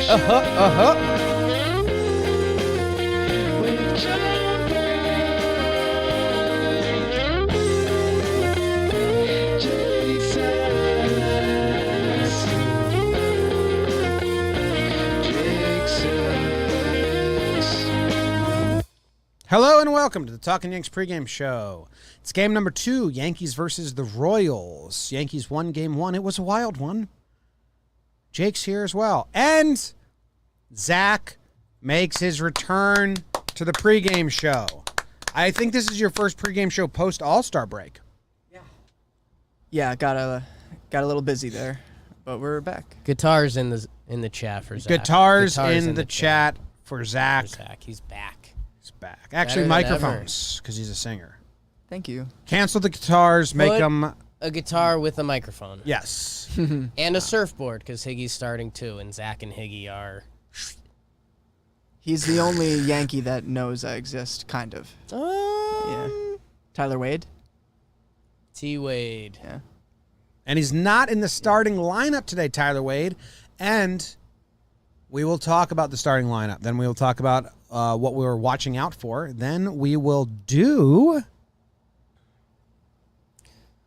Hello and welcome to the Talkin Yanks pregame show. It's game number 2, Yankees versus the Royals. Yankees won game 1. It was a wild one. Jake's here as well. And Zach makes his return to the pregame show. I think this is your first pregame show post All-Star break. Yeah, got a little busy there, but we're back. Guitars in the chat for Zach. Guitars in the chat for Zach. He's back. Back. Actually, microphones, because he's a singer. Thank you. Cancel the guitars, make them... a guitar with a microphone. Yes. And a surfboard, because Higgy's starting too, and Zach and Higgy are... He's the only Yankee that knows I exist, kind of. Yeah. Tyler Wade? T-Wade. Yeah. And he's not in the starting lineup today, Tyler Wade. And we will talk about the starting lineup. Then we will talk about what we were watching out for. Then we will do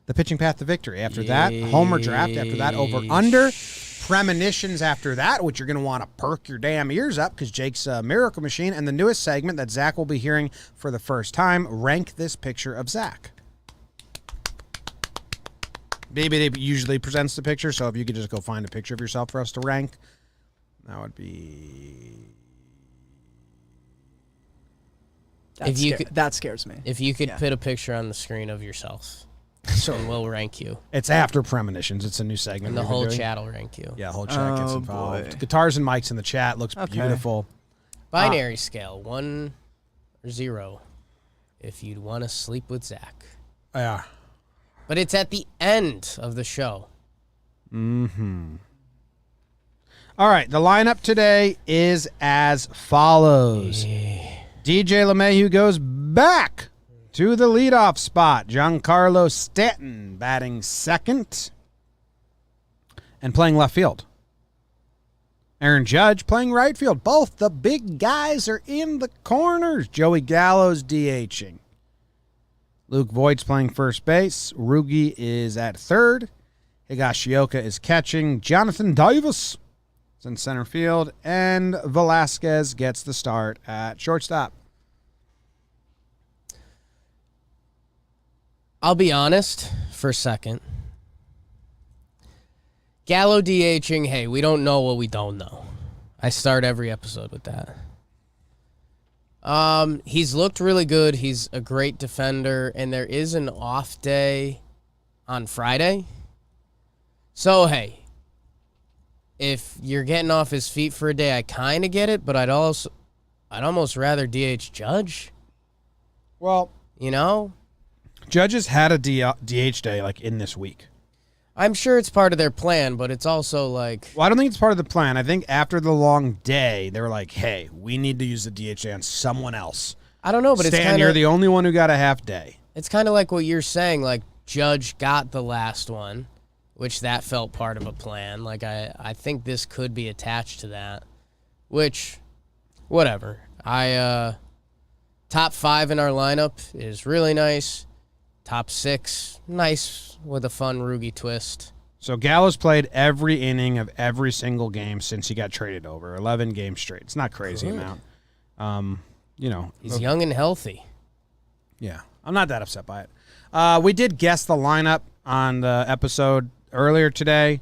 the pitching path to victory. After that, homer draft. After that, over-under. Premonitions after that, which you're going to want to perk your damn ears up because Jake's a miracle machine. And the newest segment that Zach will be hearing for the first time, Rank This Picture of Zach. BBD usually presents the picture, so if you could just go find a picture of yourself for us to rank, that would be... That scares me. If you could put a picture on the screen of yourself, so and we'll rank you. It's after Premonitions. It's a new segment. And the whole chat will rank you. Yeah, whole chat gets Oh, involved. boy. Guitars and mics in the chat. Looks beautiful. Binary scale, 1 or 0, if you'd want to sleep with Zach. Yeah. But it's at the end of the show. Mm-hmm. All right, the lineup today is as follows. DJ LeMahieu goes back to the leadoff spot. Giancarlo Stanton batting second and playing left field. Aaron Judge playing right field. Both the big guys are in the corners. Joey Gallo's DHing. Luke Voigt's playing first base. Rugi is at third. Higashioka is catching. Jonathan Davis is in center field. And Velasquez gets the start at shortstop. I'll be honest for a second. Gallo DHing, hey, we don't know what we don't know. I start every episode with that. He's looked really good. He's a great defender, and there is an off day on Friday. So, hey, if you're getting off his feet for a day, I kind of get it, but I'd almost rather DH Judge. Well, you know? Judges had a DH day like in this week. I'm sure it's part of their plan, but it's also like... Well, I don't think it's part of the plan. I think after the long day, they were like, hey, we need to use the DH day on someone else. I don't know, but Stan, it's kind of... you're the only one who got a half day. It's kind of like what you're saying, like Judge got the last one, which that felt part of a plan. Like I think this could be attached to that, which, whatever. Top 5 in our lineup is really nice. Top 6, nice with a fun Rugi twist. So Gallo's played every inning of every single game since he got traded over. 11 games straight. It's not crazy amount. He's young and healthy. Yeah, I'm not that upset by it. We did guess the lineup on the episode earlier today.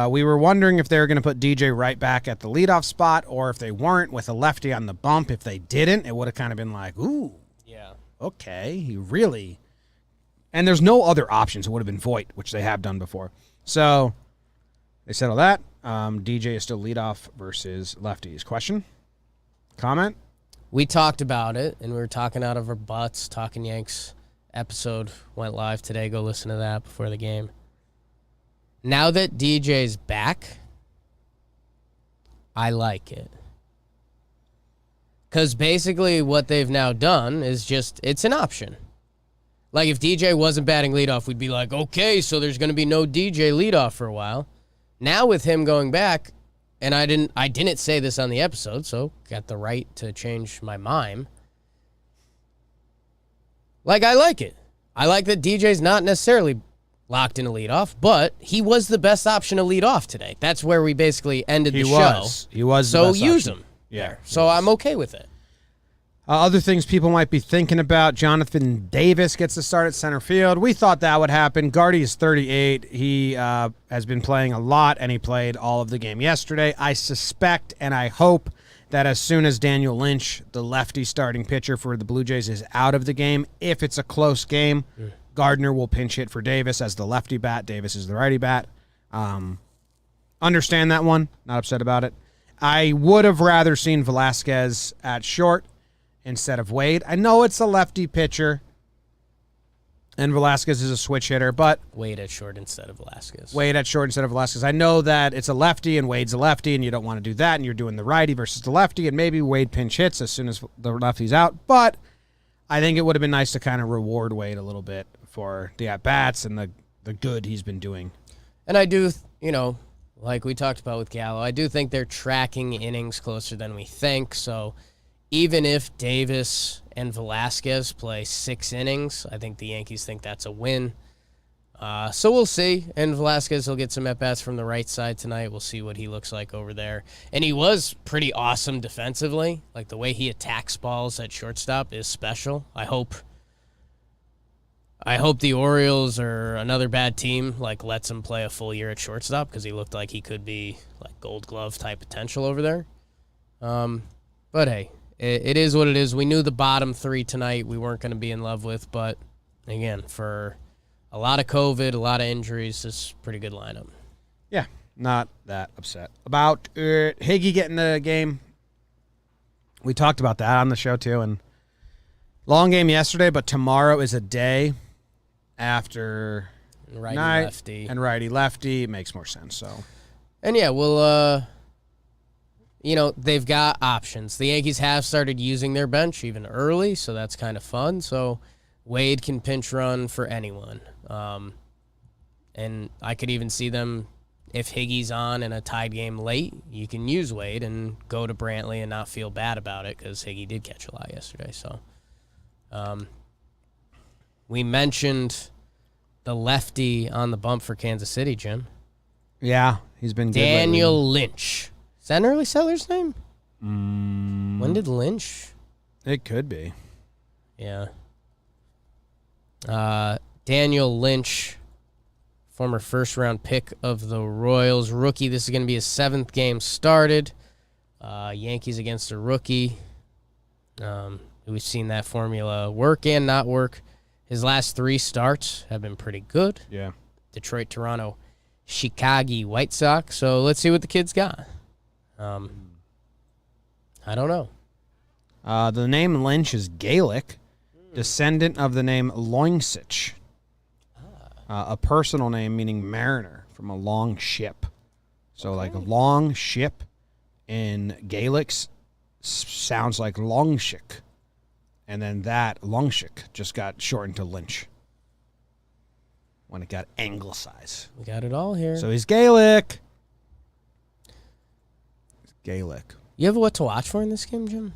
We were wondering if they were going to put DJ right back at the leadoff spot or if they weren't with a lefty on the bump. If they didn't, it would have kind of been like, ooh, yeah, okay, he really... And there's no other options. It would have been Voigt, which they have done before. So they settle that. DJ is still leadoff versus lefties. Question? Comment? We talked about it, and we were talking out of our butts. Talkin Yanks episode went live today. Go listen to that before the game. Now that DJ's back, I like it. Because basically what they've now done is just, it's an option. Like, if DJ wasn't batting leadoff, we'd be like, okay, so there's going to be no DJ leadoff for a while. Now with him going back, and I didn't say this on the episode, so got the right to change my mind. Like, I like it. I like that DJ's not necessarily locked in a leadoff, but he was the best option to lead off today. That's where we basically ended the show. He was. So the best use option. him. Yeah. There. So I'm okay with it. Other things people might be thinking about: Jonathan Davis gets to start at center field. We thought that would happen. Gardy is 38. He has been playing a lot, and he played all of the game yesterday. I suspect and I hope that as soon as Daniel Lynch, the lefty starting pitcher for the Blue Jays, is out of the game, if it's a close game, Gardner will pinch hit for Davis as the lefty bat. Davis is the righty bat. Understand that one. Not upset about it. I would have rather seen Velasquez at short instead of Wade. I know it's a lefty pitcher, and Velasquez is a switch hitter, but Wade at short instead of Velasquez. Wade at short instead of Velasquez. I know that it's a lefty and Wade's a lefty, and you don't want to do that, and you're doing the righty versus the lefty, and maybe Wade pinch hits as soon as the lefty's out, but I think it would have been nice to kind of reward Wade a little bit for the at-bats and the good he's been doing. And I do, like we talked about with Gallo, I do think they're tracking innings closer than we think, so even if Davis and Velasquez play 6 innings, I think the Yankees think that's a win. So we'll see. And Velasquez will get some at-bats from the right side tonight. We'll see what he looks like over there. And he was pretty awesome defensively. Like, the way he attacks balls at shortstop is special. I hope the Orioles or another bad team lets him play a full year at shortstop, because he looked like he could be Gold Glove type potential over there. But hey, it is what it is. We knew the bottom 3 tonight we weren't going to be in love with, but again, for a lot of COVID, a lot of injuries, this is a pretty good lineup. Yeah, not that upset about Higgy getting the game. We talked about that on the show too, and long game yesterday, but tomorrow is a day after Righty night lefty and righty lefty. It makes more sense. So, and yeah, we'll they've got options. The Yankees have started using their bench even early, so that's kind of fun. So Wade can pinch run for anyone. And I could even see them, if Higgy's on in a tied game late, you can use Wade and go to Brantley and not feel bad about it, because Higgy did catch a lot yesterday. So we mentioned the lefty on the bump for Kansas City, Jim. yeah, he's been good Daniel Lynch. Is that an early seller's name? When did Lynch? It could be. Yeah. Daniel Lynch, former first-round pick of the Royals, rookie. This is going to be his 7th game started. Yankees against a rookie. We've seen that formula work and not work. His last 3 starts have been pretty good. Yeah. Detroit, Toronto, Chicago White Sox. So let's see what the kid's got. I don't know. The name Lynch is Gaelic, descendant of the name Loingsich, a personal name meaning mariner from a long ship. So like a long ship in Gaelic sounds like Longshik. And then that Longshik just got shortened to Lynch when it got anglicized. We got it all here. So he's Gaelic. Gaelic. You have what to watch for in this game, Jim?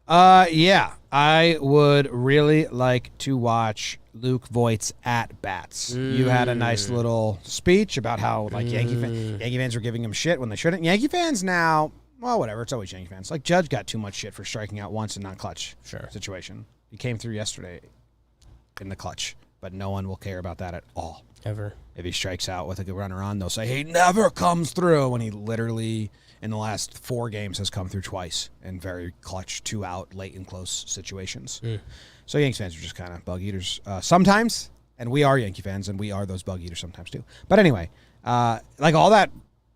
Yeah. I would really like to watch Luke Voigt's at-bats. You had a nice little speech about how Yankee fans were giving him shit when they shouldn't. Yankee fans now, well, whatever. It's always Yankee fans. Like, Judge got too much shit for striking out once in non-clutch situation. He came through yesterday in the clutch, but no one will care about that at all. Ever. If he strikes out with a good runner on, they'll say he never comes through, when he literally, in the last 4 games, has come through twice in very clutch, 2-out, late and close situations. So Yankees fans are just kind of bug eaters sometimes, and we are Yankee fans, and we are those bug eaters sometimes too. But anyway, all that,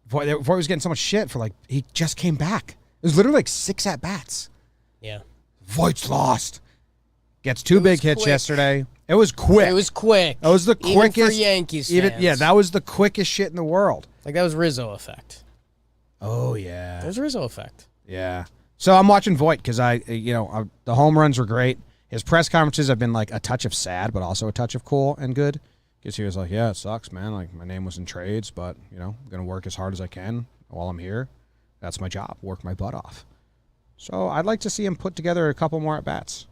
before he was getting so much shit for he just came back. It was literally 6 at-bats. Yeah. Voigt's lost. Gets 2 big hits yesterday. It was quick. It was quick. That was the quickest. Even for Yankees fans. Yeah, that was the quickest shit in the world. That was Rizzo effect. Oh, yeah. That was Rizzo effect. Yeah. So I'm watching Voigt because the home runs were great. His press conferences have been a touch of sad, but also a touch of cool and good. Because he was like, yeah, it sucks, man. My name was in trades, but, I'm going to work as hard as I can. while I'm here. That's my job. Work my butt off. So I'd like to see him put together a couple more at-bats.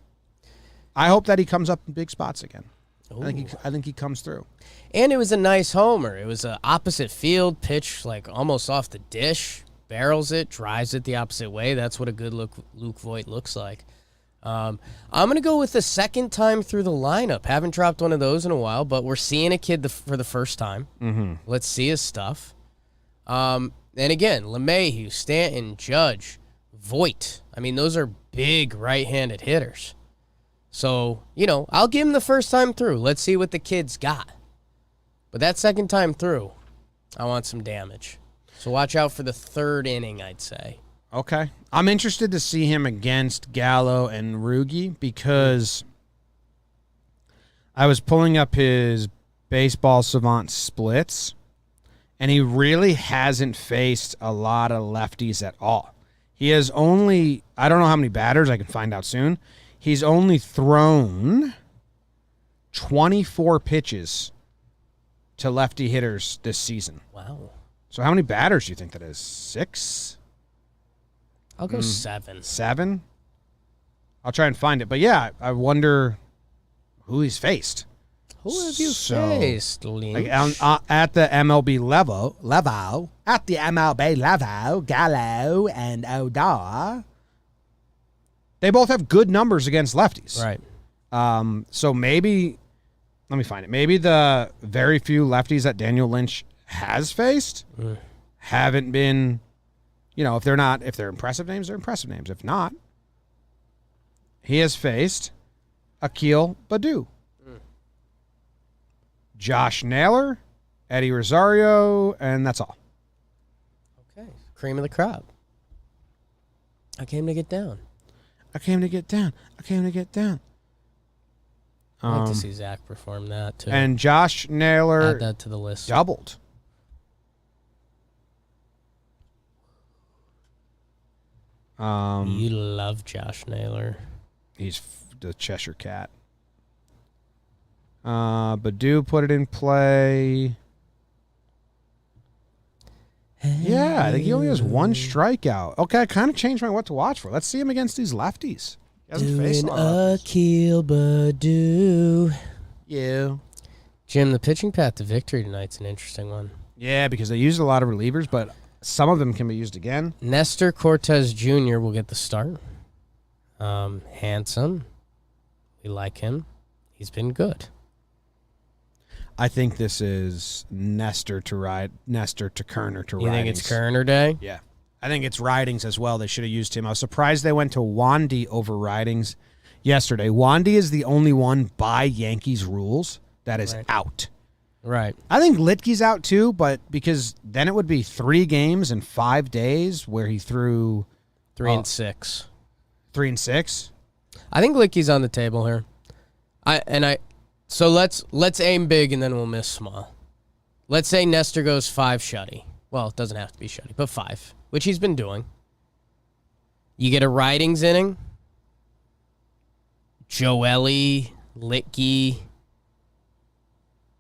I hope that he comes up in big spots again. I think he comes through. And it was a nice homer. It was an opposite field pitch, like almost off the dish. Barrels it, drives it the opposite way. That's what a good Luke Voit looks like. I'm going to go with the second time through the lineup. Haven't dropped one of those in a while, but we're seeing a kid for the first time. Mm-hmm. Let's see his stuff. And again, LeMahieu, Stanton, Judge, Voit. I mean, those are big right-handed hitters. So, I'll give him the first time through. Let's see what the kid's got. But that second time through, I want some damage. So watch out for the third inning, I'd say. Okay. I'm interested to see him against Gallo and Rugi because I was pulling up his Baseball Savant splits, and he really hasn't faced a lot of lefties at all. He has only, I don't know how many batters, I can find out soon. He's only thrown 24 pitches to lefty hitters this season. Wow. So how many batters do you think that is? 6? I'll go 7. 7? I'll try and find it. But yeah, I wonder who he's faced. Who have you faced, Lynch? Like at the MLB level, Gallo and Odor, they both have good numbers against lefties. Right. So maybe, let me find it. Maybe the very few lefties that Daniel Lynch has faced haven't been, if they're impressive names, they're impressive names. If not, he has faced Akil Baddoo, Josh Naylor, Eddie Rosario, and that's all. Okay. Cream of the crop. I came to get down. I'd like to see Zach perform that, too. And Josh Naylor add that to the list. doubled. You love Josh Naylor. He's the Cheshire Cat. Baddoo put it in play. Yeah, I think he only has one strikeout. Okay, I kind of changed my what to watch for. Let's see him against these lefties. He hasn't faced a lot of lefties. Akil Baddoo. Yeah. Jim, the pitching path to victory tonight's an interesting one. Yeah, because they used a lot of relievers, but some of them can be used again. Nestor Cortez Jr. will get the start. Handsome. We like him. He's been good. I think this is Nestor to Kerner to You Ridings. think it's Kerner Day? Yeah. I think it's Ridings as well. They should have used him. I was surprised they went to Wandy over Ridings yesterday. Wandy is the only one by Yankees rules that is out. Right. I think Litke's out too, but because then it would be 3 games in 5 days where he threw 3 and 6. 3 and 6. I think Litke's on the table here. So let's aim big and then we'll miss small. Let's say Nestor goes 5 shutty. Well, it doesn't have to be shutty, but 5, which he's been doing. You get a Ridings inning. Joely, Litke,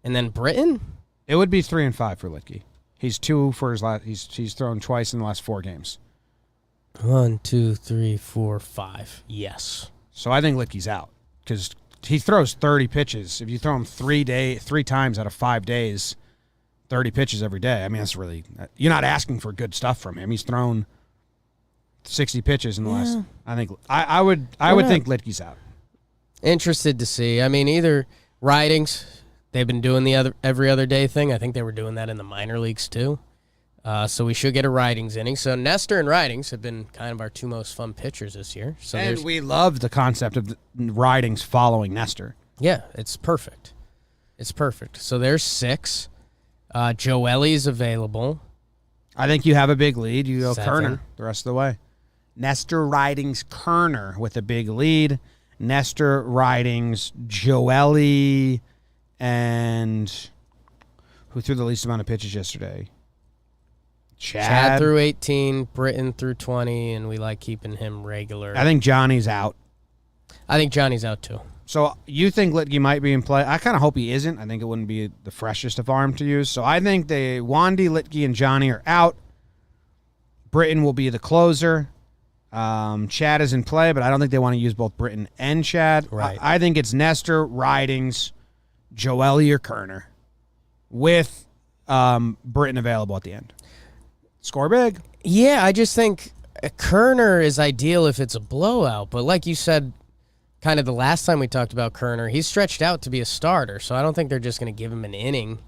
and then Britton? It would be 3 and 5 for Litke. He's 2 for his last. He's thrown twice in the last 4 games. 1, 2, 3, 4, 5. Yes. So I think Litke's out because he throws 30 pitches. If you throw him 3 times out of 5 days, 30 pitches every day. I mean, that's really, you're not asking for good stuff from him. He's thrown 60 pitches in the last. I think I would think Litke's out. Interested to see. I mean, either Ridings, they've been doing the every other day thing. I think they were doing that in the minor leagues too. So we should get a Ridings inning. So Nestor and Ridings have been kind of our 2 most fun pitchers this year. So and we love the concept of Ridings following Nestor. Yeah, it's perfect. It's perfect. So there's 6. Joely's available. I think you have a big lead. You go 7. Kerner the rest of the way. Nestor, Ridings, Kerner with a big lead. Nestor, Ridings, Joely, and who threw the least amount of pitches yesterday? Chad threw 18, Britton threw 20, and we like keeping him regular. I think Johnny's out. I think Johnny's out too. So you think Litke might be in play? I kind of hope he isn't. I think it wouldn't be the freshest of arm to use. So I think Wandy, Litke, and Johnny are out. Britton will be the closer. Chad is in play, but I don't think they want to use both Britton and Chad. Right. I think it's Nestor, Ridings, Joely, or Kerner with Britton available at the end. Score big. Yeah, I just think Kerner is ideal if it's a blowout. But like you said, kind of the last time we talked about Kerner, he's stretched out to be a starter, so I don't think they're just going to give him an inning.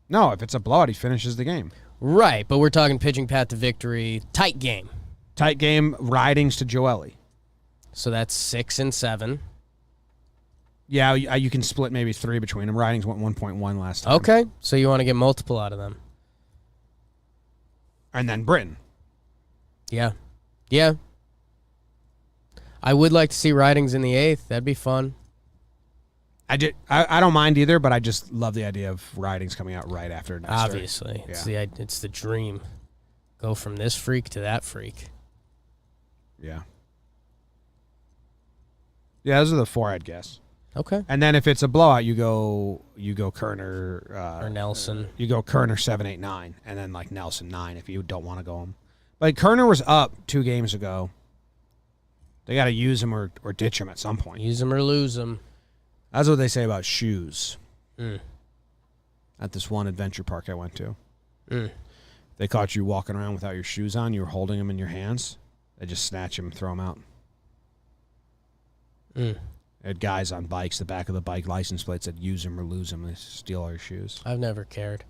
No, if it's a blowout, he finishes the game. Right, but we're talking pitching path to victory, tight game. Tight game, Ridings to Joely. So that's 6 and 7. Yeah, you can split maybe 3 between them. Ridings went 1.1 last time. Okay, so you want to get multiple out of them. And then Britton. Yeah. Yeah. I would like to see Ridings in the 8th. That'd be fun. I don't mind either, but I just love the idea of Ridings coming out right after Nestor. Obviously. Yeah. It's the dream. Go from this freak to that freak. Yeah. Yeah, those are the 4 I'd guess. Okay. And then if it's a blowout, you go Kerner Or Nelson. You go Kerner 7, 8, 9, and then like Nelson 9 if you don't want to go him. Like Kerner was up 2 games ago. They got to use him or ditch him at some point. Use them or lose them. That's what they say about shoes. Mm. At this one adventure park I went to. Mm. They caught you walking around without your shoes on. You were holding them in your hands. They just snatch them and throw them out. Mm. They had guys on bikes. The back of the bike license plate said use them or lose them. They steal all your shoes. I've never cared.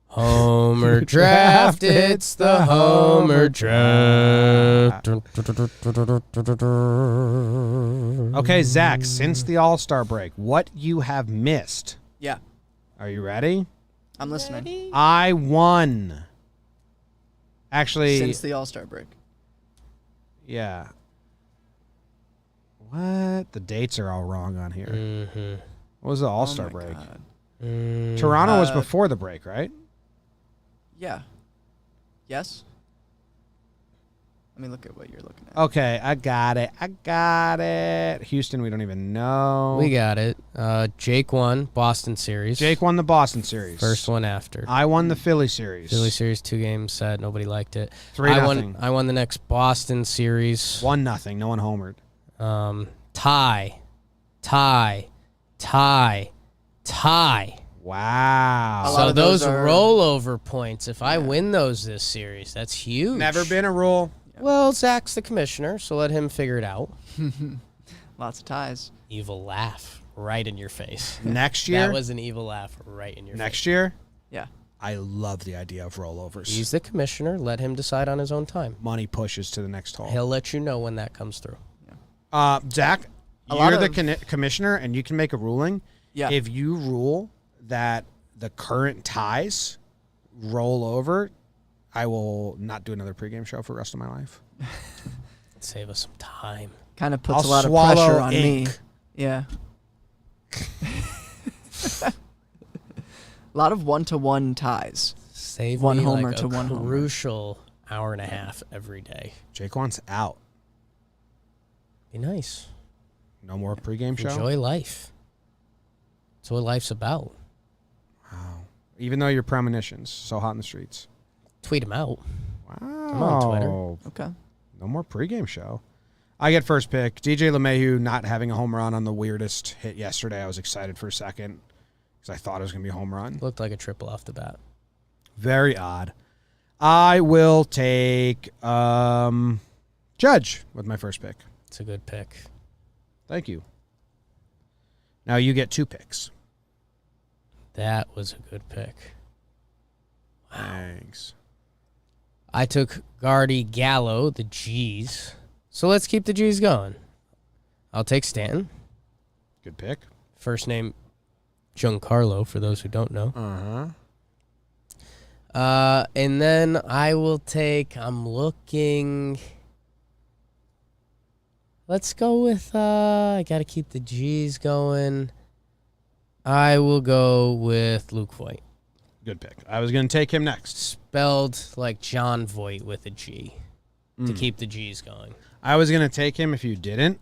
Homer draft, it's the Homer draft. Okay, Zach, since the All-Star break, what you have missed? Yeah, Are you ready? I'm listening. I won. Actually, Since the All-Star break. yeah. What? The dates are all wrong on here. Mm-hmm. What was the All-Star Oh my break? God. Toronto was before the break, right? Yeah. Yes? Let me look at what you're looking at. Okay, I got it. Houston, we don't even know. We got it. Jake won Boston series. Jake won the Boston series. First one after. I won the Philly series. Philly series, 2 games set. Nobody liked it. 3-0. I won the next Boston series. 1-0. No one homered. Tie. Wow. A lot So of those those are- rollover points, if I win those this series, that's huge. Never been a rule. Well, Zach's the commissioner, so let him figure it out. Lots of ties. Evil laugh right in your face. Next year. That was an evil laugh right in your face. Next year. Yeah. I love the idea of rollovers. He's the commissioner. Let him decide on his own time. Money pushes to the next hole. He'll let you know when that comes through. Zach, A lot you're the of- commissioner, and you can make a ruling. Yeah. If you rule that the current ties roll over, I will not do another pregame show for the rest of my life. Save us some time. Kind of puts I'll a lot of swallow pressure on ink. me. Yeah. A lot of 1-to-1 ties. Save One me homer like to a one homer. crucial hour and a half every day. Jake wants out. Be nice. No more pregame show? Enjoy life. That's what life's about. Wow. Even though your premonitions so hot in the streets. Tweet him out. Wow. I'm on Twitter. Okay. No more pregame show. I get first pick. DJ LeMahieu not having a home run on the weirdest hit yesterday. I was excited for a second because I thought it was going to be a home run. Looked like a triple off the bat. Very odd. I will take Judge with my first pick. It's a good pick. Thank you. Now you get 2 picks. That was a good pick. Thanks. I took Guardy Gallo, the G's. So let's keep the G's going. I'll take Stanton. Good pick. First name, Giancarlo, for those who don't know. And then I will take, I'm looking, let's go with, I got to keep the G's going. I will go with Luke Voigt. Good pick. I was going to take him next. Spelled like John Voight with a G to keep the G's going. I was going to take him if you didn't.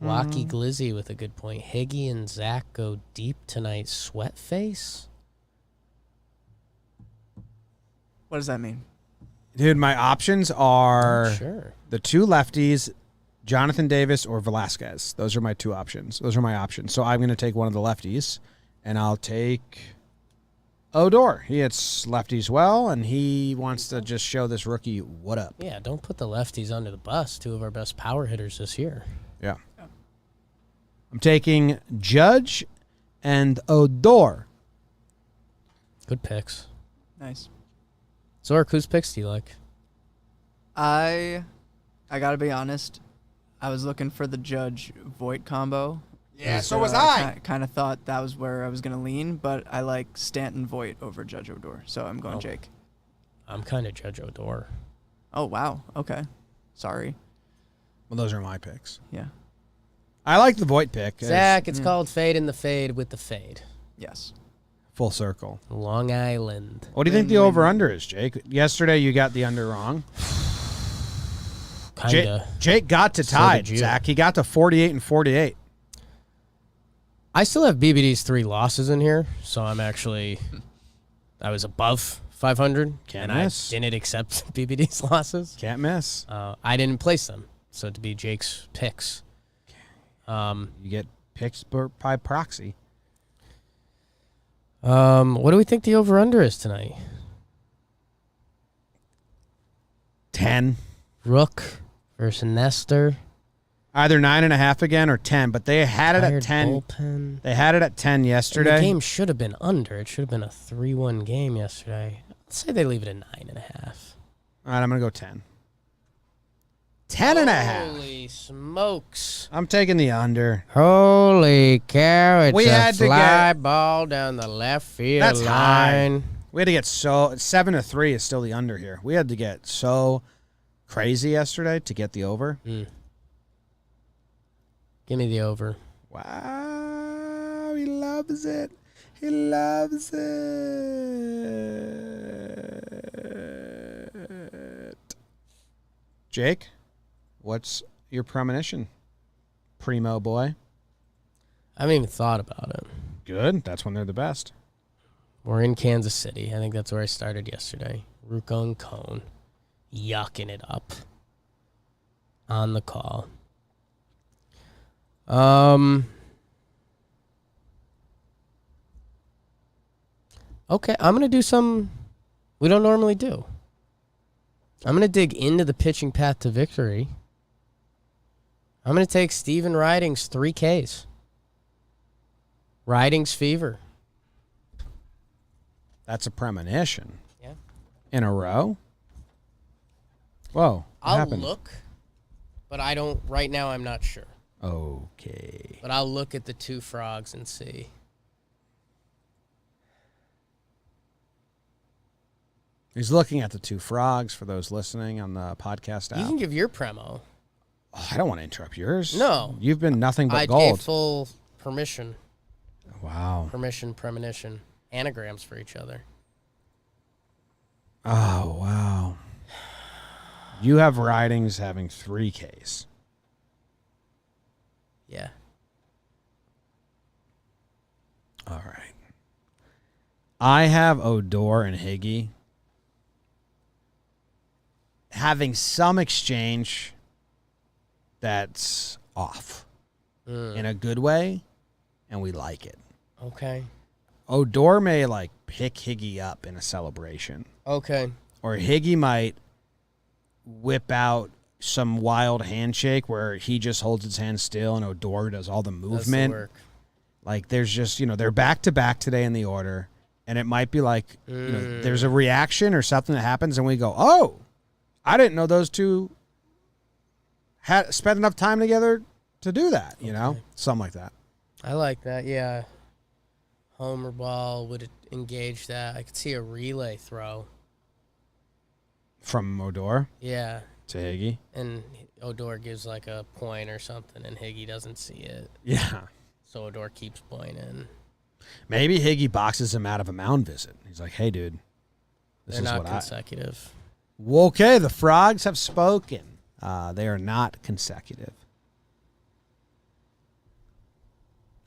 Wacky Glizzy with a good point. Higgy and Zach go deep tonight. Sweat face? What does that mean? Dude, my options are Sure. the two lefties, Jonathan Davis or Velasquez. Those are my two options. Those are my options. So I'm going to take one of the lefties, and I'll take Odor. He hits lefties well, and he wants to just show this rookie what up. Yeah, don't put the lefties under the bus. Two of our best power hitters this year. Yeah. I'm taking Judge and Odor. Good picks. Nice. Zork, whose picks do you like? I gotta be honest. I was looking for the Judge Voit combo. Yeah, So so was I. Kind of thought that was where I was gonna lean, but I like Stanton Voit over Judge Odor, so I'm going Jake. I'm kind of Judge Odor. Oh wow. Okay. Sorry. Well, those are my picks. Yeah. I like the Voit pick. Zach, it's called Fade in the Fade with the Fade. Yes. Full circle. Long Island. What do you think the over-under is, Jake? Yesterday you got the under wrong. Kinda. Jake got to So tied, did you. Zach. He got to 48 and 48. I still have BBD's 3 losses in here, so I was above 500, Can't and miss. I didn't accept BBD's losses. Can't miss. I didn't place them, so to be Jake's picks. You get picks by proxy. What do we think the over-under is tonight? 10. Rook versus Nestor. Either 9.5 again or 10, but they had it at Tired 10. bullpen. They had it at 10 And yesterday. the game should have been under. It should have been a 3-1 game yesterday. Let's say they leave it at 9.5. All right, I'm going to go 10. 10.5. Holy smokes. I'm taking the under. Holy cow, it's We a had to fly get- ball down the left field That's line. We had to get 7-3 is still the under here. We had to get so crazy yesterday to get the over. Give me the over. Wow, he loves it. He loves it. Jake, what's your premonition? Primo boy. I haven't even thought about it. Good. That's when they're the best. We're in Kansas City. I think that's where I started yesterday. Ruco and Cone. Yucking it up. On the call. Okay, I'm going to do some we don't normally do. I'm going to dig into the pitching path to victory. I'm going to take Steven Riding's 3 Ks. Riding's fever. That's a premonition. Yeah. In a row? Whoa. What I'll happened? look, but I don't, right now I'm not sure. Okay. But I'll look at the 2 frogs and see. He's looking at the 2 frogs for those listening on the podcast You app. can give your premo. Oh, I don't want to interrupt yours. No. You've been nothing but I gold. gave full permission. Wow. Permission, premonition. Anagrams for each other. Oh, wow. You have Ridings having 3 Ks. Yeah. All right. I have Odor and Higgy having some exchange that's off in a good way, and we like it. Okay. Odor may pick Higgy up in a celebration, Okay. or Higgy might whip out some wild handshake where he just holds his hand still and Odor does all the That's the movement. work. There's just, they're back to back today in the order, and it might be there's a reaction or something that happens, and we go, oh, I didn't know those two had spent enough time together to do that, something like that. I like that, yeah. Homer ball would engage that. I could see a relay throw. From Odor Yeah. to Higgy. And Odor gives a point or something, and Higgy doesn't see it. Yeah. So Odor keeps pointing. Maybe Higgy boxes him out of a mound visit. He's like, hey, dude, They're not consecutive. Okay, the frogs have spoken. They are not consecutive.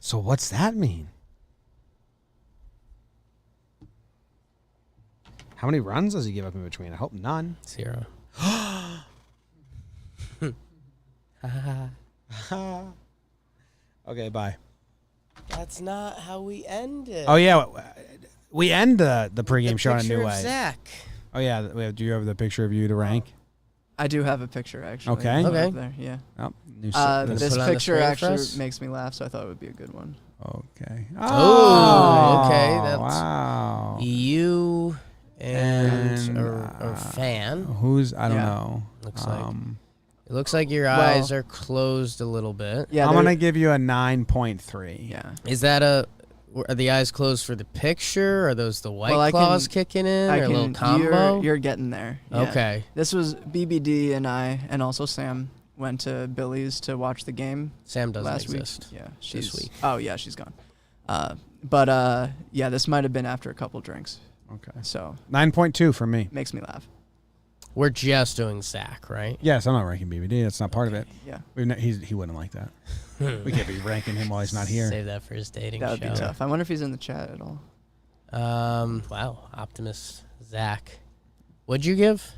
So what's that mean? How many runs does he give up in between? I hope none. 0. Okay, bye. That's not how we end it. Oh, yeah. We end the pregame show in a new Picture of way. Zach. Oh, yeah. Do you have the picture of you to rank? I do have a picture, actually. Okay. Okay. Up there, yeah. Oh, This put it on the picture screen for actually us? makes me laugh, so I thought it would be a good one. Okay. Oh, okay. That's wow. you and And, a fan. Who's, I don't Yeah. know. Looks like. It looks like your eyes are closed a little bit. Yeah, I'm going to give you a 9.3. Yeah. Is that are the eyes closed for the picture? Are those the white Well, claws kicking in? Or a little combo? You're getting there. Yeah. Okay. This was BBD and I, and also Sam, went to Billy's to watch the game Sam doesn't last exist. week. Yeah, she's. week. Oh yeah, she's gone. But yeah, this might have been after a couple drinks. Okay. So 9.2 for me. makes me laugh. We're just doing Zach, right? Yes, I'm not ranking BBD. That's not part of it. Yeah. He wouldn't like that. We can't be ranking him while he's not here. Save that for his dating That would show. be tough. I wonder if he's in the chat at all. Wow, optimist Zach. What'd you give?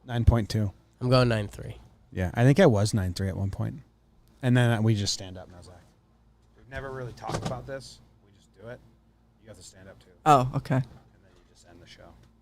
9.2. I'm going 9.3. Yeah, I think I was 9.3 at one point. And then we just stand up and I was like, we've never really talked about this. We just do it. You have to stand up too. Oh, okay.